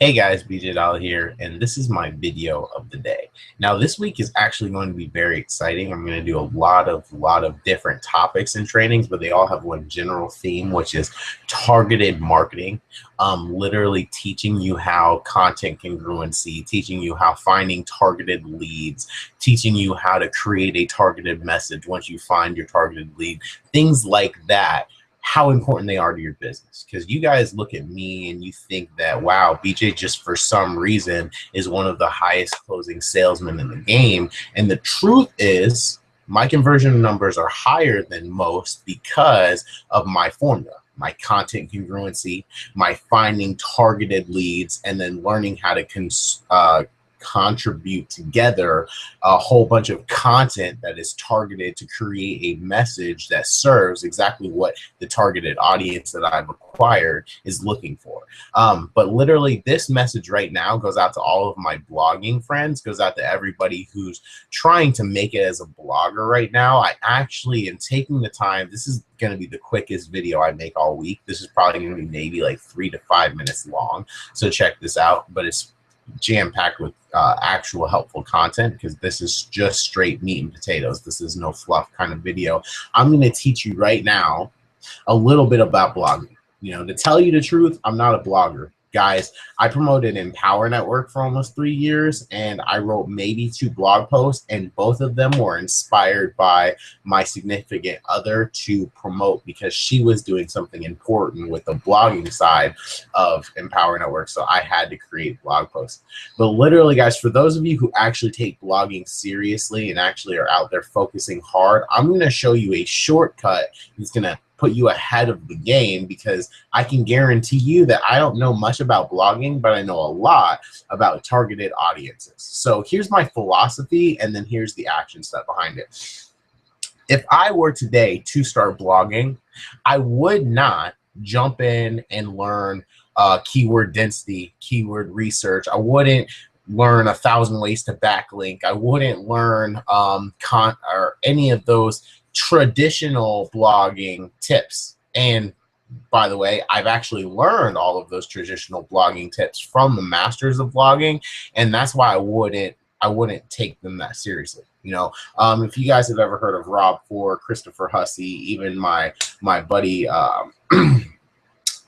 Hey guys, BJ Dollar here, and this is my video of the day. Now, this week is actually going to be very exciting. I'm going to do a lot of different topics and trainings, but they all have one general theme, which is targeted marketing. Literally teaching you how content congruency, teaching you how finding targeted leads, teaching you how to create a targeted message once you find your targeted lead, things like that. How important they are to your business, because you guys look at me and you think that, wow, BJ just for some reason is one of the highest closing salesmen in the game. And the truth is my conversion numbers are higher than most because of my formula, my content congruency, my finding targeted leads, and then learning how to contribute together a whole bunch of content that is targeted to create a message that serves exactly what the targeted audience that I've acquired is looking for. But literally this message right now goes out to all of my blogging friends, goes out to everybody who's trying to make it as a blogger right now. I actually am taking the time. This is going to be the quickest video I make all week. This is probably going to be maybe like 3 to 5 minutes long. So check this out, but it's jam-packed with actual helpful content, because this is just straight meat and potatoes. This is no fluff kind of video. I'm going to teach you right now a little bit about blogging. You know, to tell you the truth, I'm not a blogger. Guys, I promoted Empower Network for almost 3 years, and I wrote maybe 2 blog posts, and both of them were inspired by my significant other to promote, because she was doing something important with the blogging side of Empower Network, so I had to create blog posts. But literally, guys, for those of you who actually take blogging seriously and actually are out there focusing hard, I'm going to show you a shortcut that's going to put you ahead of the game, because I can guarantee you that I don't know much about blogging, but I know a lot about targeted audiences. So here's my philosophy, and then here's the action step behind it. If I were today to start blogging, I would not jump in and learn keyword density, keyword research. I wouldn't learn 1,000 ways to backlink. I wouldn't learn or any of those traditional blogging tips. And by the way, I've actually learned all of those traditional blogging tips from the masters of blogging, and that's why I wouldn't take them that seriously. You know, if you guys have ever heard of Rob Ford, Christopher Hussey, even my buddy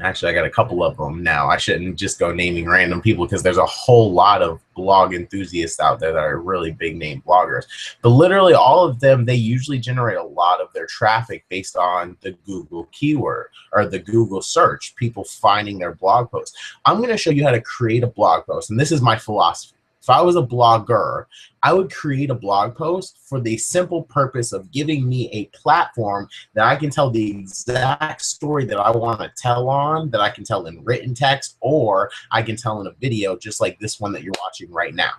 actually, I got a couple of them now. I shouldn't just go naming random people, because there's a whole lot of blog enthusiasts out there that are really big name bloggers. But literally all of them, they usually generate a lot of their traffic based on the Google keyword or the Google search, people finding their blog posts. I'm going to show you how to create a blog post, and this is my philosophy. If I was a blogger, I would create a blog post for the simple purpose of giving me a platform that I can tell the exact story that I want to tell on, that I can tell in written text, or I can tell in a video just like this one that you're watching right now.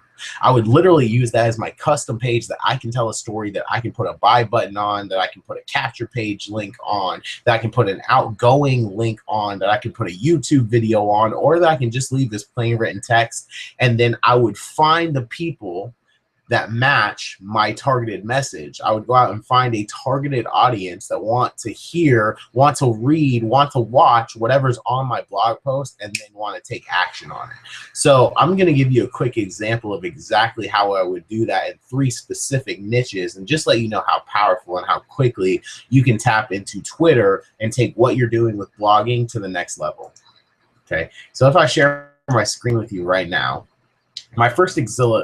I would literally use that as my custom page that I can tell a story, that I can put a buy button on, that I can put a capture page link on, that I can put an outgoing link on, that I can put a YouTube video on, or that I can just leave this plain written text. And then I would find the people that match my targeted message. I would go out and find a targeted audience that want to hear, want to read, want to watch whatever's on my blog post, and then want to take action on it. So I'm going to give you a quick example of exactly how I would do that in 3 specific niches, and just let you know how powerful and how quickly you can tap into Twitter and take what you're doing with blogging to the next level. Okay, so if I share my screen with you right now, my first example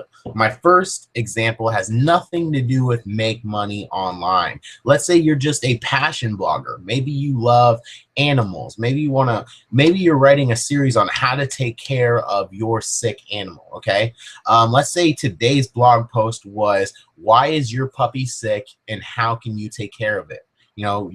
has nothing to do with make money online. Let's say you're just a passion blogger. Maybe you love animals. Maybe you're writing a series on how to take care of your sick animal. Okay. Let's say today's blog post was, why is your puppy sick and how can you take care of it? You know,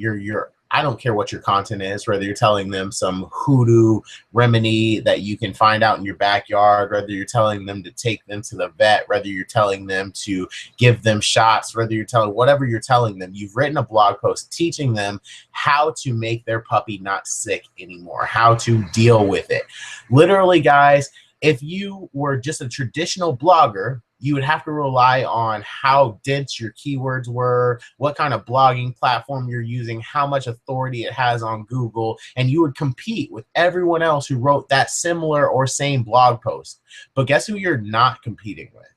I don't care what your content is, whether you're telling them some hoodoo remedy that you can find out in your backyard, whether you're telling them to take them to the vet, whether you're telling them to give them shots, whatever you're telling them, you've written a blog post teaching them how to make their puppy not sick anymore, how to deal with it. Literally, guys, if you were just a traditional blogger, You would have to rely on how dense your keywords were, what kind of blogging platform you're using, how much authority it has on Google, and you would compete with everyone else who wrote that similar or same blog post. But guess who you're not competing with?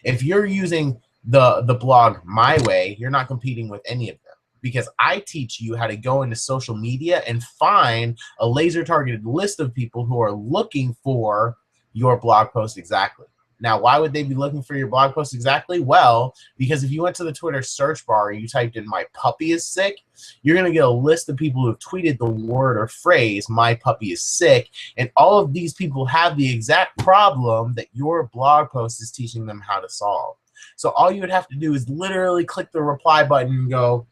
If you're using the blog My Way, you're not competing with any of them, because I teach you how to go into social media and find a laser targeted list of people who are looking for your blog post exactly. Now, why would they be looking for your blog post exactly? Well, because if you went to the Twitter search bar and you typed in "my puppy is sick," you're going to get a list of people who have tweeted the word or phrase "my puppy is sick," and all of these people have the exact problem that your blog post is teaching them how to solve. So all you would have to do is literally click the reply button and go,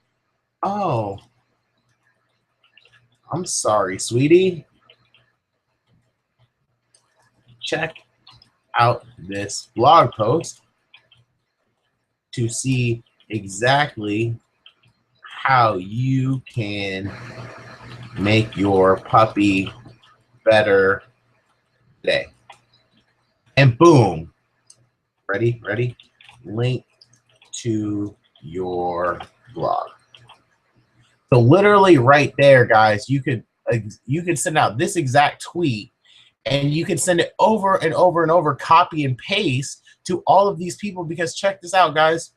"Oh, I'm sorry, sweetie. Check out this blog post to see exactly how you can make your puppy better today." And boom, ready? Link to your blog. So literally right there, guys, you could send out this exact tweet, and you can send it over and over and over, copy and paste to all of these people, because check this out, guys.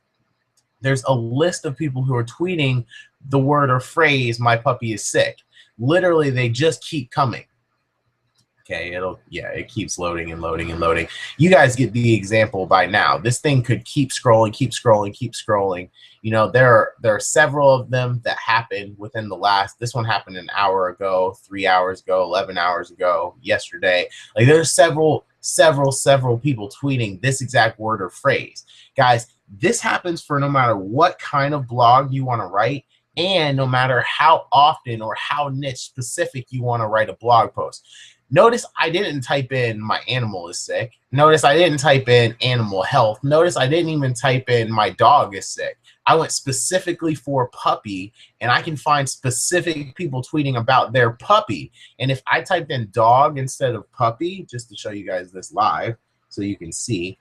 There's a list of people who are tweeting the word or phrase "my puppy is sick." Literally, they just keep coming. Okay, it keeps loading and loading and loading. You guys get the example by now. This thing could keep scrolling, keep scrolling, keep scrolling. You know, there are several of them that happened within the last. This one happened an hour ago, 3 hours ago, 11 hours ago, yesterday. Like, there's several people tweeting this exact word or phrase. Guys, this happens for no matter what kind of blog you want to write, and no matter how often or how niche specific you want to write a blog post. Notice I didn't type in "my animal is sick." Notice I didn't type in "animal health." Notice I didn't even type in "my dog is sick." I went specifically for puppy, and I can find specific people tweeting about their puppy. And if I typed in dog instead of puppy, just to show you guys this live so you can see.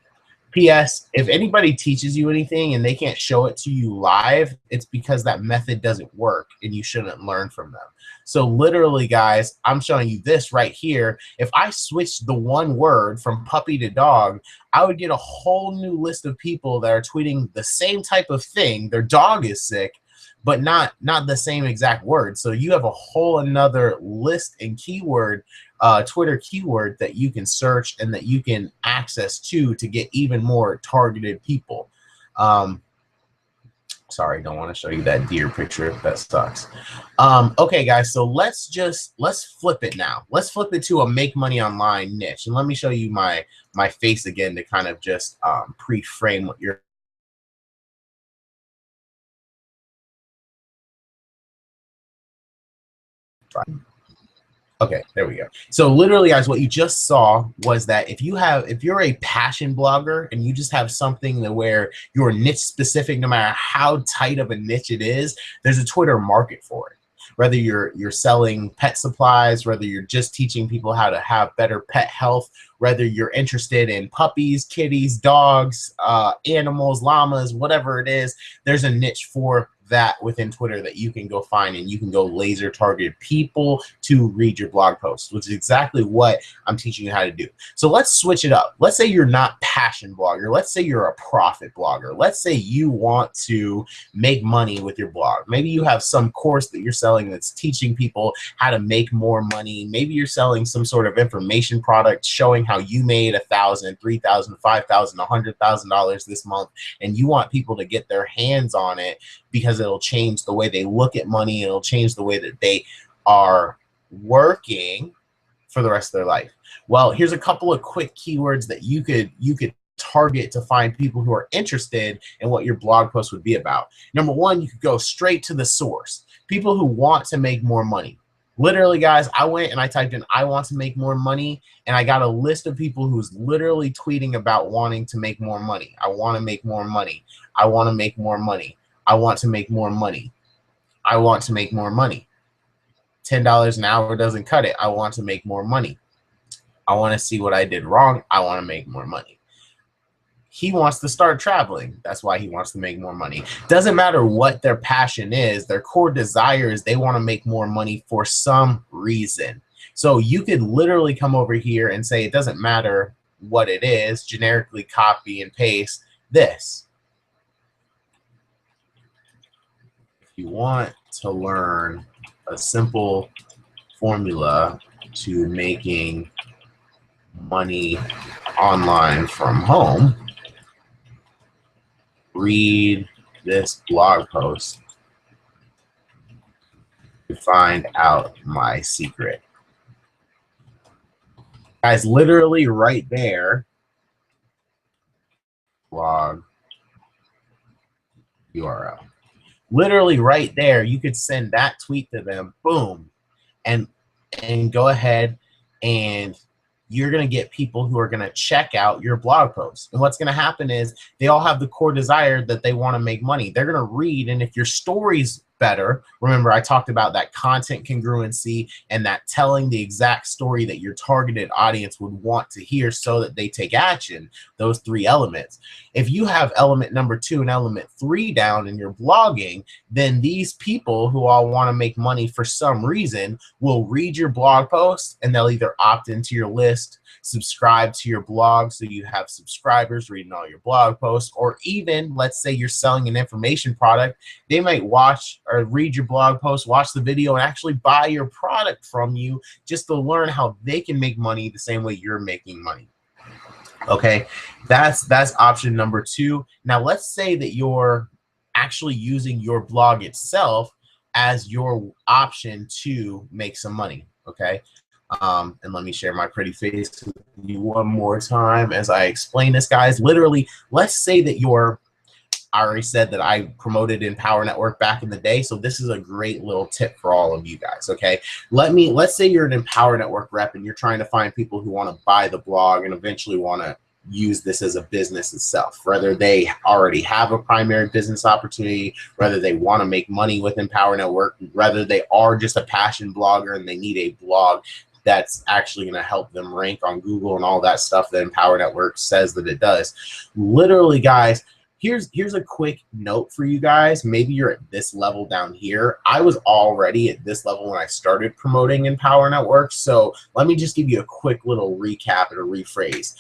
P.S. If anybody teaches you anything and they can't show it to you live, it's because that method doesn't work and you shouldn't learn from them. So literally, guys, I'm showing you this right here. If I switched the one word from puppy to dog, I would get a whole new list of people that are tweeting the same type of thing. Their dog is sick, but not the same exact word. So you have a whole another list and keyword, Twitter keyword, that you can search and that you can access to get even more targeted people. Sorry, don't want to show you that deer picture. That sucks. Okay, guys, so let's flip it now. Let's flip it to a make money online niche. And let me show you my face again to kind of just pre-frame what you're. Okay, there we go. So literally, guys, what you just saw was that if you're a passion blogger and you just have something that where you're niche specific, no matter how tight of a niche it is, there's a Twitter market for it. Whether you're selling pet supplies, whether you're just teaching people how to have better pet health, whether you're interested in puppies, kitties, dogs, animals, llamas, whatever it is, there's a niche for that within Twitter that you can go find, and you can go laser target people to read your blog posts, which is exactly what I'm teaching you how to do. So let's switch it up. Let's say you're not passion blogger. Let's say you're a profit blogger. Let's say you want to make money with your blog. Maybe you have some course that you're selling that's teaching people how to make more money. Maybe you're selling some sort of information product showing how you made $1,000, $3,000, $5,000, $100,000 this month, and you want people to get their hands on it because it'll change the way they look at money. It'll change the way that they are working for the rest of their life. Well, here's a couple of quick keywords that you could target to find people who are interested in what your blog post would be about. Number one, you could go straight to the source. People who want to make more money. Literally, guys, I went and I typed in "I want to make more money," and I got a list of people who's literally tweeting about wanting to make more money. I want to make more money. I want to make more money. I want to make more money. I want to make more money. $10 an hour doesn't cut it. I want to make more money. I want to see what I did wrong. I want to make more money. He wants to start traveling. That's why he wants to make more money. Doesn't matter what their passion is, their core desire is they want to make more money for some reason. So you could literally come over here and say, it doesn't matter what it is, generically copy and paste this. If you want to learn a simple formula to making money online from home, read this blog post to find out my secret. Guys, literally right there, blog URL. Literally right there, you could send that tweet to them, boom, and go ahead and you're going to get people who are going to check out your blog post. And what's going to happen is they all have the core desire that they want to make money. They're going to read, and if your story's better, remember I talked about that content congruency and that telling the exact story that your targeted audience would want to hear so that they take action, those 3 elements. If you have element number 2 and element 3 down in your blogging, then these people who all want to make money for some reason will read your blog post, and they'll either opt into your list, subscribe to your blog so you have subscribers reading all your blog posts, or even let's say you're selling an information product, they might watch or read your blog post, watch the video, and actually buy your product from you just to learn how they can make money the same way you're making money. Okay, that's option number 2. Now let's say that you're actually using your blog itself as your option to make some money. Okay, and let me share my pretty face with you one more time as I explain this, guys. Literally, let's say that I already said that I promoted Empower Network back in the day, so this is a great little tip for all of you guys, okay? Let's say you're an Empower Network rep and you're trying to find people who want to buy the blog and eventually want to use this as a business itself, whether they already have a primary business opportunity, whether they want to make money with Empower Network, whether they are just a passion blogger and they need a blog that's actually going to help them rank on Google and all that stuff that Empower Network says that it does. Literally, guys, here's a quick note for you guys. Maybe you're at this level down here. I was already at this level when I started promoting Empower Network, so let me just give you a quick little recap and a rephrase.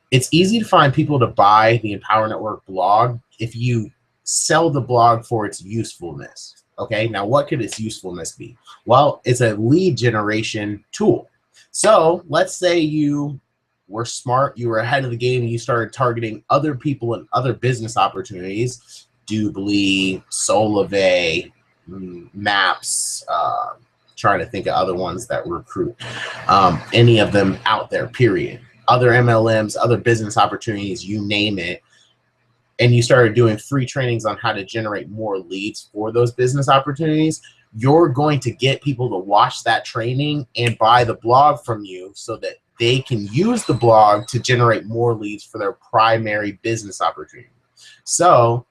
It's easy to find people to buy the Empower Network blog if you sell the blog for its usefulness. Okay, now what could its usefulness be? Well, it's a lead generation tool. So let's say you were smart, you were ahead of the game, and you started targeting other people and other business opportunities, Doobly, Solivay, Maps, trying to think of other ones that recruit, any of them out there, period. Other MLMs, other business opportunities, you name it. And you started doing free trainings on how to generate more leads for those business opportunities, you're going to get people to watch that training and buy the blog from you so that they can use the blog to generate more leads for their primary business opportunity. So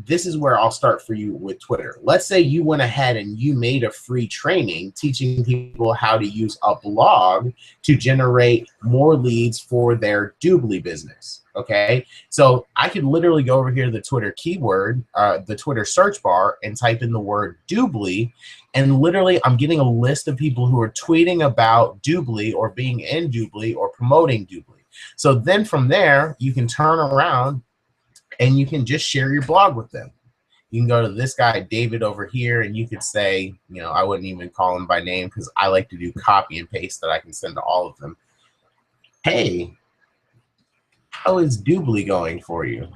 this is where I'll start for you with Twitter. Let's say you went ahead and you made a free training teaching people how to use a blog to generate more leads for their Doobly business. Okay, so I could literally go over here to the Twitter keyword, the Twitter search bar, and type in the word Doobly, and literally I'm getting a list of people who are tweeting about Doobly or being in Doobly or promoting Doobly. So then from there, you can turn around and you can just share your blog with them. You can go to this guy, David, over here, and you could say, you know, I wouldn't even call him by name because I like to do copy and paste that I can send to all of them. Hey, how is Doobly going for you?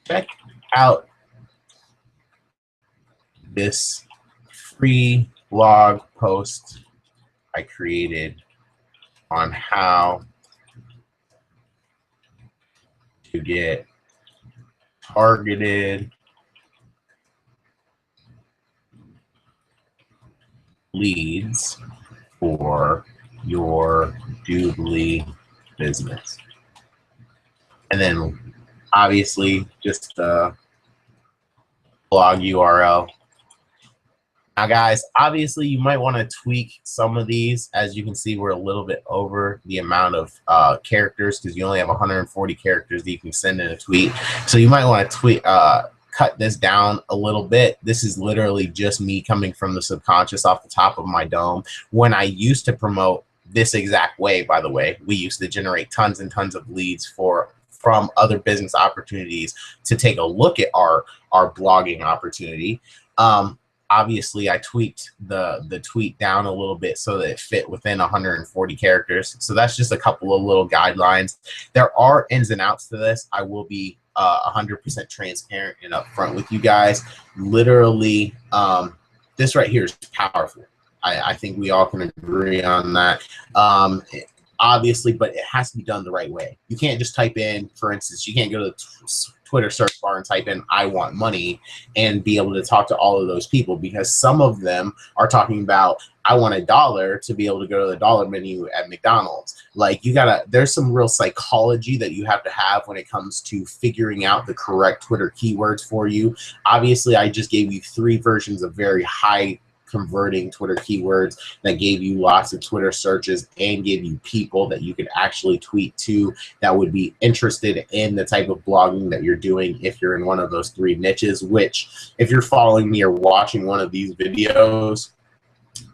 Check out this free blog post I created on how to get targeted leads for your Doobly business. And then obviously just a blog URL. Now, guys, obviously you might want to tweak some of these. As you can see, we're a little bit over the amount of characters because you only have 140 characters that you can send in a tweet. So you might want to cut this down a little bit. This is literally just me coming from the subconscious off the top of my dome. When I used to promote this exact way, by the way, we used to generate tons and tons of leads from other business opportunities to take a look at our blogging opportunity. Obviously, I tweaked the tweet down a little bit so that it fit within 140 characters. So that's just a couple of little guidelines. There are ins and outs to this. I will be 100% transparent and upfront with you guys. Literally, this right here is powerful. I think we all can agree on that. Obviously, but it has to be done the right way. You can't just type in, for instance, you can't go to the Twitter search bar and type in "I want money" and be able to talk to all of those people, because some of them are talking about "I want $1" to be able to go to the dollar menu at McDonald's. Like, there's some real psychology that you have to have when it comes to figuring out the correct Twitter keywords for you. Obviously, I just gave you 3 versions of very high converting Twitter keywords that gave you lots of Twitter searches and gave you people that you could actually tweet to that would be interested in the type of blogging that you're doing if you're in one of those 3 niches, which, if you're following me or watching one of these videos,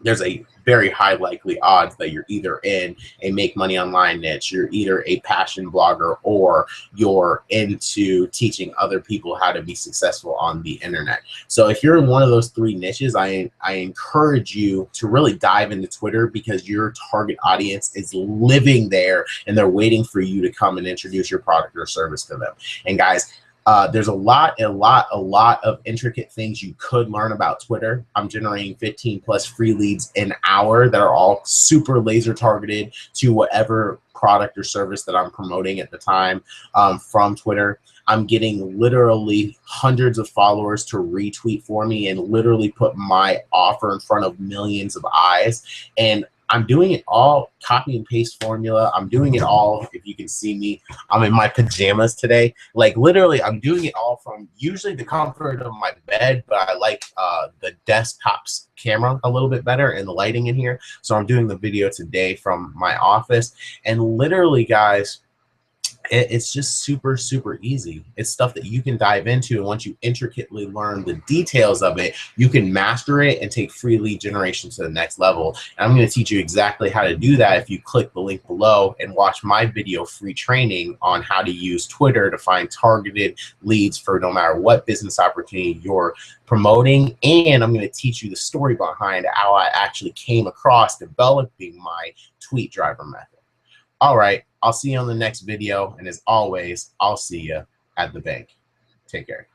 there's a very high likely odds that you're either in a make money online niche, you're either a passion blogger, or you're into teaching other people how to be successful on the internet. So if you're in one of those 3 niches, I encourage you to really dive into Twitter, because your target audience is living there and they're waiting for you to come and introduce your product or service to them. And guys, there's a lot of intricate things you could learn about Twitter. I'm generating 15+ free leads an hour that are all super laser targeted to whatever product or service that I'm promoting at the time from Twitter. I'm getting literally hundreds of followers to retweet for me and literally put my offer in front of millions of eyes. And I'm doing it all copy and paste formula. I'm doing it all, if you can see me, I'm in my pajamas today. Like, literally, I'm doing it all from usually the comfort of my bed, but I like the desktop's camera a little bit better and the lighting in here. So I'm doing the video today from my office. And literally, guys, it's just super easy. It's stuff that you can dive into, and once you intricately learn the details of it, you can master it and take free lead generation to the next level. And I'm going to teach you exactly how to do that if you click the link below and watch my video free training on how to use Twitter to find targeted leads for no matter what business opportunity you're promoting. And I'm going to teach you the story behind how I actually came across developing my tweet driver method. All right, I'll see you on the next video, and as always, I'll see you at the bank. Take care.